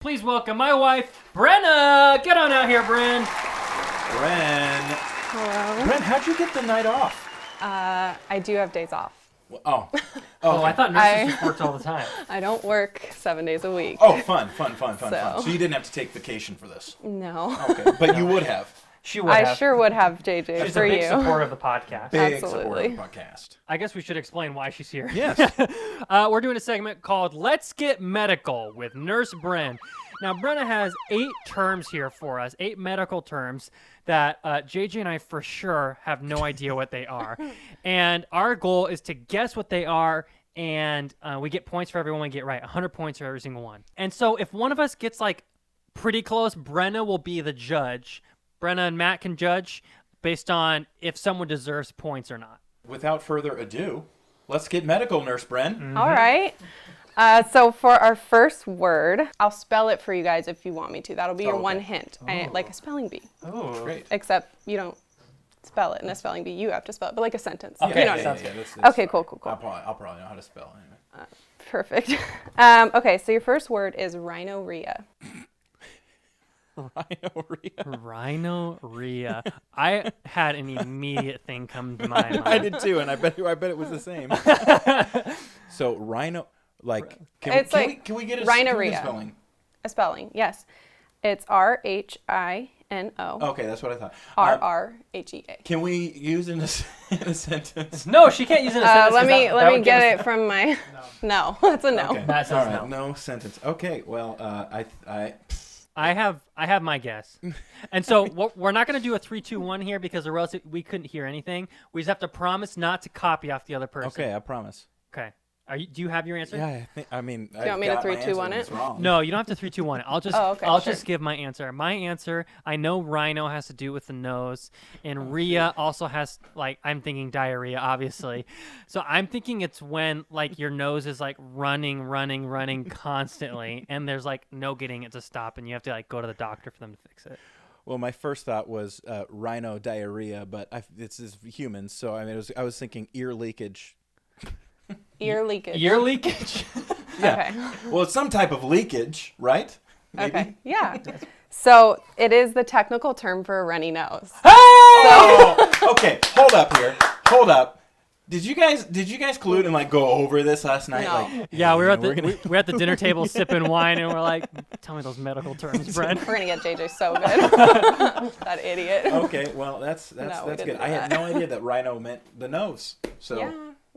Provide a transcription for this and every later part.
Please welcome my wife, Brenna. Get on out here, Bren. Bren. Hello. Bren, how'd you get the night off? I do have days off. Oh. Oh, I thought nurses just worked all the time. I don't work 7 days a week. Oh, fun. So you didn't have to take vacation for this. No. Okay, but you would have. She would I have. sure would have, JJ, She's for a big you. supporter of the podcast. Big Absolutely. supporter of the podcast. I guess we should explain why she's here. Yes. We're doing a segment called Let's Get Medical with Nurse Bren. Now, Brenna has 8 terms here for us, 8 medical terms that JJ and I for sure have no idea what they are. And our goal is to guess what they are, and we get points for everyone we get right, 100 points for every single one. And so if one of us gets, like, pretty close, Brenna will be the judge. Brenna and Matt can judge based on if someone deserves points or not. Without further ado, let's get medical, Nurse Bren. Mm-hmm. All right. So for our first word, I'll spell it for you guys if you want me to. That'll be your okay. one hint. Like a spelling bee. Oh, Great. Except you don't spell it in a spelling bee. You have to spell it, but like a sentence. Okay, You know what I mean. sounds Okay, cool. I'll probably know how to spell anyway. Perfect. Okay, so your first word is rhinorrhea. Rhinorrhea. I had an immediate thing come to my mind. I did too, and I bet it was the same. So rhino, like, can we get a rhinorrhea. spelling? A spelling, yes. It's RHINO. Okay, that's what I thought. RRHEA. Can we use in a sentence? No, she can't use it in a sentence. Let 'cause me that would get give us- it from my. No, that's a no. Okay. Matt says All right, no. no sentence. Okay, well, I have my guess. And so we're not going to do a 3, 2, 1 here because or else we couldn't hear anything. We just have to promise not to copy off the other person. okay, I promise. Okay. Do you have your answer? Yeah, I mean, you want me to 3, 2, 1 it? No, you don't have to 3, 2, 1. I'll just Oh, okay, I'll sure. just give my answer. My answer, I know rhino has to do with the nose, and rhea also has, like, I'm thinking diarrhea, obviously. So I'm thinking it's when, like, your nose is, like, running constantly, and there's, like, no getting it to stop, and you have to, like, go to the doctor for them to fix it. Well, my first thought was rhino diarrhea, but this is humans, so I mean, I was thinking ear leakage. Ear leakage. Ear leakage? Okay. Well, it's some type of leakage, right? Maybe? Okay. Yeah. So it is the technical term for a runny nose. Okay, hold up here. Hold up. Did you guys collude and like go over this last night? No. Like, Yeah, we were at we're we're at the dinner table sipping wine, and we're like, tell me those medical terms, Brent. We're gonna get JJ so good. That idiot. Okay, well that's No, we that's didn't good. do I had that. no idea that rhino meant the nose. So Yeah.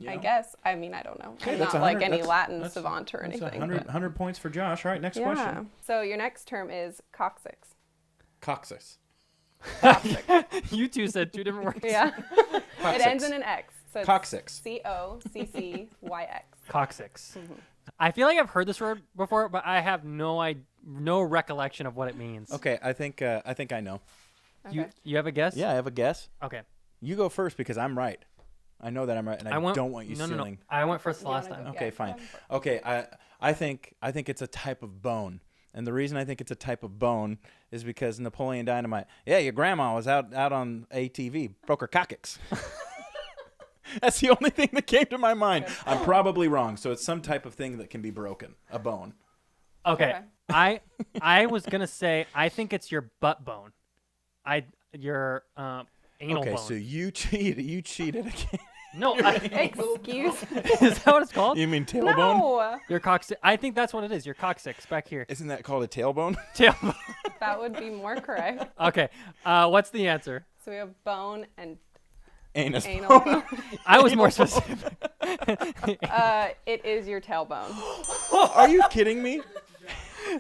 you I know. guess. I mean, I don't know. Okay, I'm that's not like 100 any that's- Latin that's- savant or That's anything. 100 points for Josh. All right, next Yeah. question. So your next term is coccyx. Coccyx. You two said 2 different words. Yeah. It Coccyx. ends in an X. So it's Coccyx. COCCYX. Coccyx. Mm-hmm. I feel like I've heard this word before, but I have no recollection of what it means. Okay, I think I know. You Okay. you have a guess? Yeah, I have a guess. Okay. You go first because I'm right. I know that I'm right, and I don't want you no, stealing. No. I went first the You last wanna time. go? Okay, Yeah, fine. go Okay, I think it's a type of bone. And the reason I think it's a type of bone is because Napoleon Dynamite, yeah, your grandma was out on ATV, broke her coccyx. That's the only thing that came to my mind. I'm probably wrong, so it's some type of thing that can be broken, a bone. Okay. Okay. I was gonna say I think it's your butt bone. Your anal Okay, bone. so you cheated again. No, Excuse is that what it's called? You mean tailbone? No. Your coccyx. I think that's what it is. Your coccyx back here. Isn't that called a tailbone? Tailbone. That would be more correct. Okay. What's the answer? So we have bone and Anus anal bone. bone. I was more specific. It is your tailbone. Are you kidding me?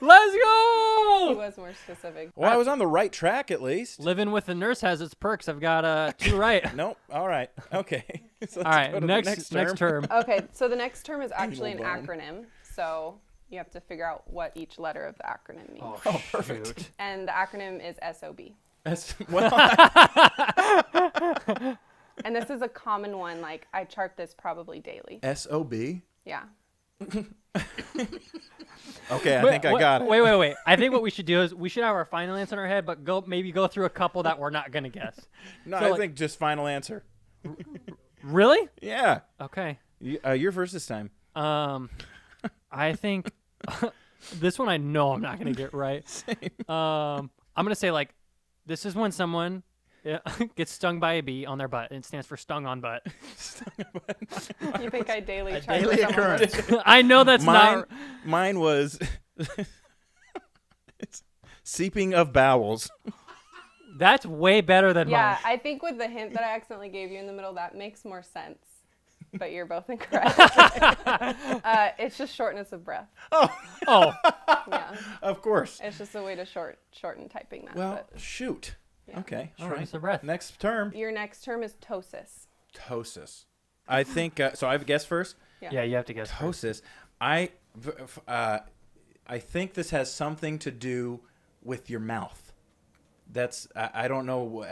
Let's He go. was more specific. Well, I was on the right track at least. Living with a nurse has its perks. I've got 2 right. Nope. All right. Okay. So All let's right. go to the Next term. Okay, so the next term is actually an Anal bone. acronym. So you have to figure out what each letter of the acronym means. Oh, perfect. shoot. And the acronym is SOB. That's, well, And this is a common one. Like, I chart this probably daily. SOB. Yeah. Okay, I think I got it. Wait. I think what we should do is we should have our final answer in our head, but maybe go through a couple that we're not gonna guess. No, So, I like- think just final answer. Really? Yeah. Okay. You're first this time. I think This one I know I'm not gonna get right. I'm gonna say like, this is when someone gets stung by a bee on their butt. It stands for stung on butt. You think I daily A try daily with someone? occurrence. I know that's not. Mine was it's seeping of bowels. That's way better than Yeah, mine. I think with the hint that I accidentally gave you in the middle, that makes more sense. But you're both incorrect. It's just shortness of breath. Oh, Yeah, Of course. it's just a way to shorten typing that. Well, but shoot. Yeah. Okay. All shortness right. of breath. Next term. your next term is ptosis. Ptosis. I think so. I have a guess first. Yeah, you have to guess. first. Ptosis. I think this has something to do with your mouth. That's I don't know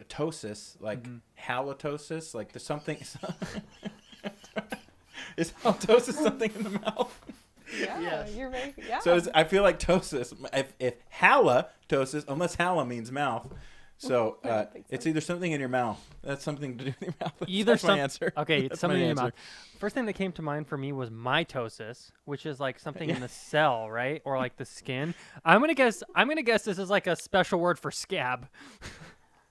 ptosis, like halitosis, like there's something. Is halitosis something in the mouth? Yeah, Yes. you're very. Yeah. So I feel like ptosis. If halitosis, unless hala means mouth, so I don't think so. it's either something in your mouth. That's something to do with your mouth. Either That's my some- answer. Okay, it's That's something my in your answer. mouth. First thing that came to mind for me was mitosis, which is like something in the cell, right? Or like the skin. I'm gonna guess this is like a special word for scab.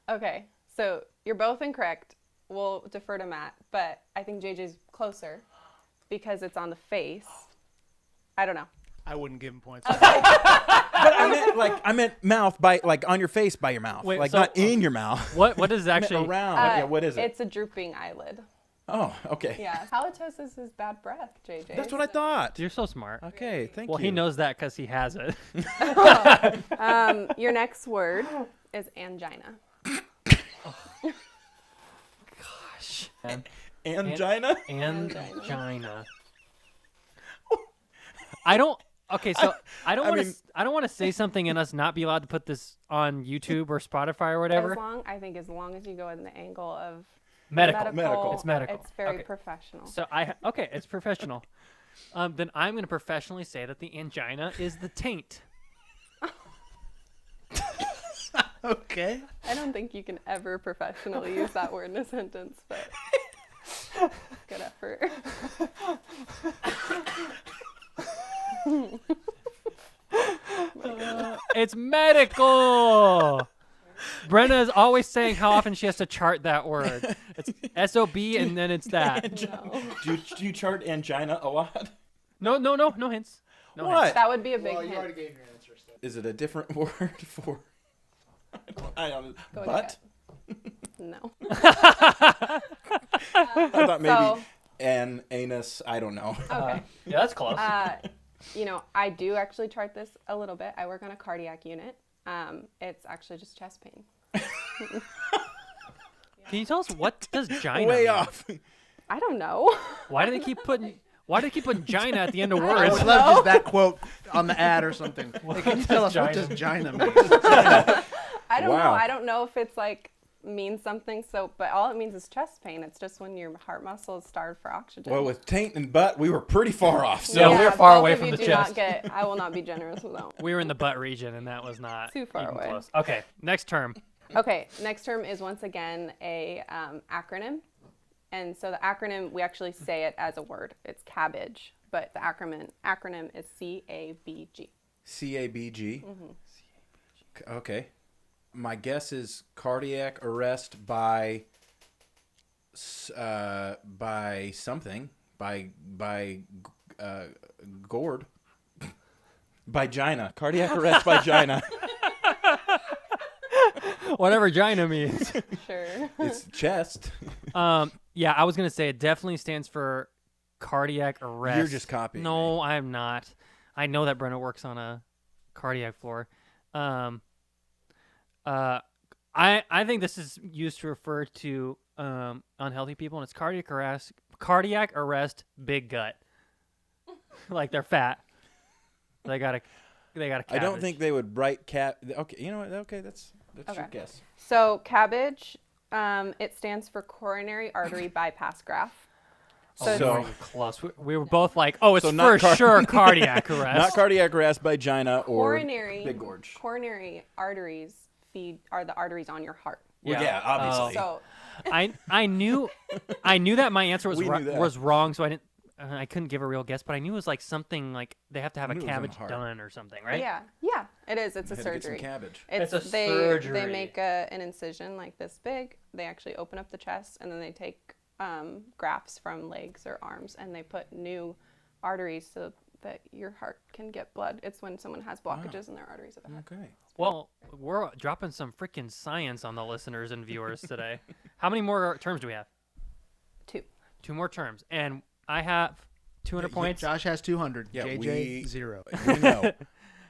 Okay, so you're both incorrect. We'll defer to Matt, but I think JJ's closer because it's on the face. I don't know. I wouldn't give him points. But I meant mouth by like on your face by your mouth, Wait, like so- not in your mouth. What is I meant actually? around. Uh, Yeah, what is it? It's a drooping eyelid. Oh, okay. Yeah. Halitosis is bad breath, JJ. That's what I thought. You're so smart. Okay, thank Well, you. he knows that because he has it. Your next word is angina. Gosh. Angina. Angina. I don't. Okay, so I don't I want to. mean- I don't want to say something and us not be allowed to put this on YouTube or Spotify or whatever. As long as you go in the angle of Medical. Medical. It's medical. It's very Okay. professional. So okay, it's professional. Then I'm going to professionally say that the angina is the taint. Okay. I don't think you can ever professionally use that word in a sentence, but good effort. It's medical. Brenna is always saying how often she has to chart that word. It's SOB and then it's that. No. Do you chart angina a lot? No hints. No What? hints. That would be a big Well, you already hint. gave your answer. So. Is it a different word for? I don't. Go Butt? No. I thought maybe So- an anus. I don't know. Okay. Yeah, that's close. I do actually chart this a little bit. I work on a cardiac unit. It's actually just chest pain. Can you tell us what does gina Way mean? off. I don't know. Why do they keep putting gina at the end of I words? would love just that quote on the ad or something. Hey, can you tell us what Gina? does Gina mean? I don't know. Wow. I don't know if it's like means something. But all it means is chest pain. It's just when your heart muscle is starved for oxygen. Well, with taint and butt, we were pretty far off. So Yeah, we're far both away of from you the do chest. Not get, I will not be generous with that one. We were in the butt region, and that was not Too far even away. close. Okay, next term. Okay, next term is once again a acronym. And so the acronym, we actually say it as a word. It's cabbage, but the acronym is CABG. CABG. Okay. My guess is cardiac arrest by something by gourd. By Gina. Cardiac arrest by Gina. Whatever gina means. Sure. It's chest. Yeah, I was gonna say it definitely stands for cardiac arrest. You're just copying No, I'm not. I know that Brenna works on a cardiac floor. I think this is used to refer to unhealthy people, and it's cardiac arrest, big gut. Like they're fat. They got a I don't think they would write cat. Okay, you know what? Okay, that's your Okay. guess. So cabbage, it stands for coronary artery bypass graft. So, So- close. We were both like, oh, it's So not for sure cardiac arrest. Not cardiac arrest by Gina or coronary big gorge. coronary arteries are the arteries on your heart. Well, yeah, obviously. So I knew that my answer was We knew that. was wrong, so I I couldn't give a real guess, but I knew it was like something like they have to have I a knew it was in the cabbage heart. done or something, right? Yeah, it is. It's a Had to get some surgery. cabbage. It's a They surgery. make an incision like this big. They actually open up the chest, and then they take grafts from legs or arms, and they put new arteries so that your heart can get blood. It's when someone has blockages in their arteries of the heart. Okay. Well, we're dropping some freaking science on the listeners and viewers today. How many more terms do we have? 2. 2 more terms, and I have 200 points. Josh has 200. Yeah, JJ 0. We know.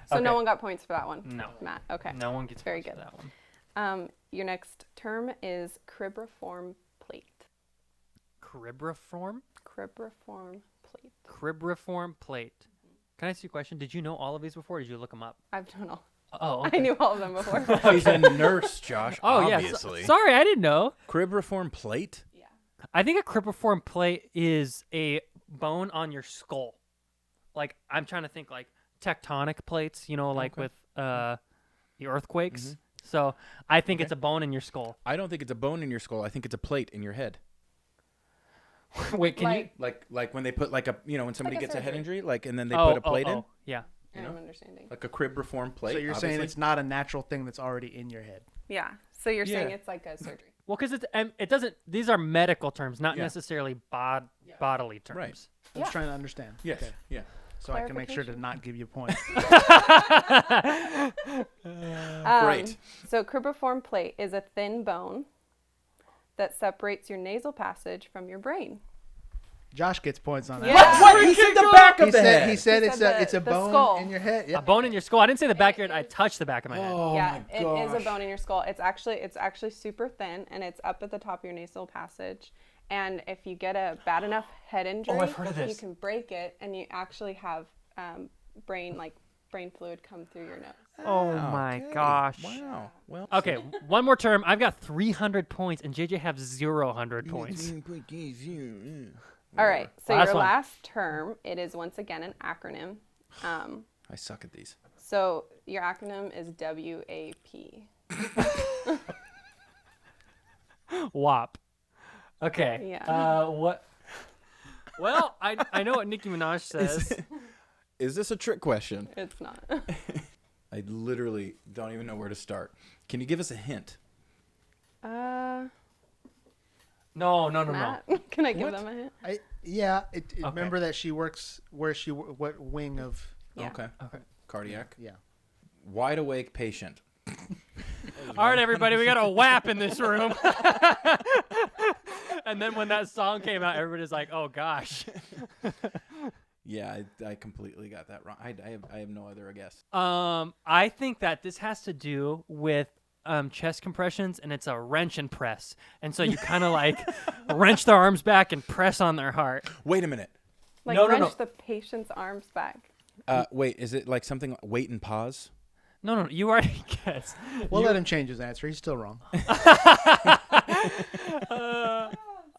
So Okay. no one got points for that one. No. Matt. Okay. No one gets Very points good. for that one. Your next term is cribriform plate. Cribriform? Cribriform plate. Cribriform plate. Can I ask you a question? Did you know all of these before, or did you look them up? I've done all. Oh, I knew all of them before. She's a nurse, Josh. Oh, obviously. yeah. Sorry, I didn't know. Cribriform plate? Yeah. I think a cribriform plate is a bone on your skull. Like, I'm trying to think like tectonic plates, you know, like Okay. with the earthquakes. So I think Okay. it's a bone in your skull. I don't think it's a bone in your skull. I think it's a plate in your head. Wait, can Like- Like when they put like a, when somebody a gets a head surgery. injury, like, and then they you? put a plate in, Yeah. You know? I'm understanding. like a cribriform plate. So you're saying obviously. it's not a natural thing that's already in your head. Yeah. So you're saying Yeah. it's like a surgery. Well, because it doesn't. These are medical terms, not Yeah. necessarily bodily terms. Right. I'm Yeah. just trying to understand. Yes. Okay. Yeah. So I can make sure to Clarification. not give you points. Great. So cribriform plate is a thin bone that separates your nasal passage from your brain. Josh gets points on that. Yeah. What? He said the back of He the said, head. he said He it's said a it's a the bone skull. in your head. Yeah. A bone in your skull. I didn't say the back of your head. I touched the back of my head. Oh Yeah, my it is a gosh. bone in your skull. It's actually super thin, and it's up at the top of your nasal passage. And if you get a bad enough head injury, I've heard of you this. can break it, and you actually have brain fluid come through your nose. Oh my Okay. gosh. Wow. Well. Okay, one more term. I've got 300 points, and JJ have 0 points. All right, so Last your one. last term, it is once again an acronym. I suck at these. So your acronym is WAP. WAP. Okay. Yeah. What? Well, I know what Nicki Minaj says. Is this a trick question? It's not. I literally don't even know where to start. Can you give us a hint? No. Matt, can I give What? them a hint? Remember that she works where what wing of Yeah. Okay. Okay. Cardiac. yeah. Wide awake patient. All right, everybody, we got a WAP in this room. And then when that song came out, everybody's like, "Oh gosh." Yeah, I completely got that wrong. I have no other guess. I think that this has to do with chest compressions, and it's a wrench and press, and so you kind of like wrench their arms back and press on their heart. Wait a minute. Like No, no, wrench no. the patient's arms back. Wait, is it like something wait and pause? No, you already guessed. We'll let him change his answer. He's still wrong.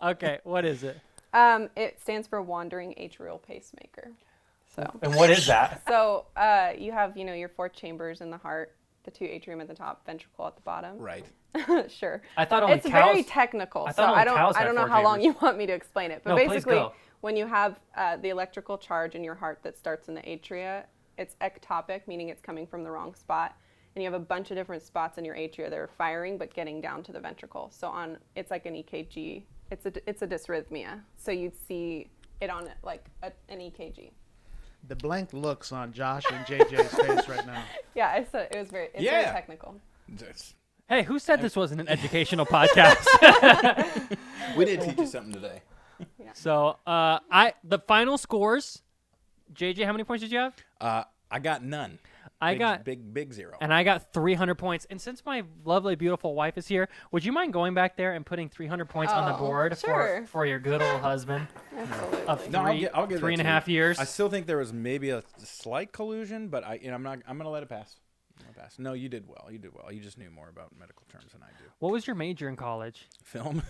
Okay, what is it? It stands for wandering atrial pacemaker. So, And what is that? so you have your 4 chambers in the heart, the 2 atrium at the top, ventricle at the bottom. Right. Sure. I thought only It's cows. very technical, I so thought only I don't cows I had don't know 4 how long chambers. you want me to explain it. But No, please basically, go. when you have the electrical charge in your heart that starts in the atria, it's ectopic, meaning it's coming from the wrong spot. And you have a bunch of different spots in your atria that are firing but getting down to the ventricle. So it's like an EKG. It's a dysrhythmia. So you'd see it on like an EKG. The blank looks on Josh and JJ's face right now. Yeah, it's very Yeah. technical. That's- Hey, who said this wasn't an educational podcast? we did teach you something today. So, the final scores. JJ, how many points did you have? I got none. I got big 0. And I got 300 points. And since my lovely, beautiful wife is here, would you mind going back there and putting 300 points on the Oh, board sure. for your good old husband Absolutely. of No, I'll give that 3.5 to you. years? I still think there was maybe a slight collusion, but I'm gonna let it pass. No, you did well. You just knew more about medical terms than I do. What was your major in college? Film.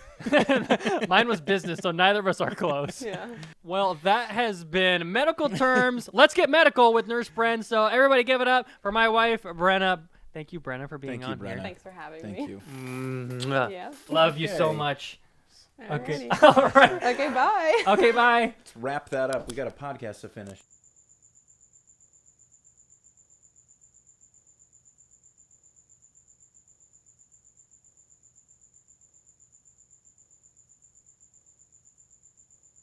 Mine was business, so neither of us are close. Yeah. Well, that has been medical terms. Let's get medical with Nurse Bren. So everybody give it up for my wife, Brenna. Thank you, Brenna, for being Thank you, on Brenna. here. Thanks for having Thank me. you. Mwah. Yeah. Love you so Okay. much. Okay. Alrighty. All right. Okay, bye. Okay, bye. Let's wrap that up. We got a podcast to finish.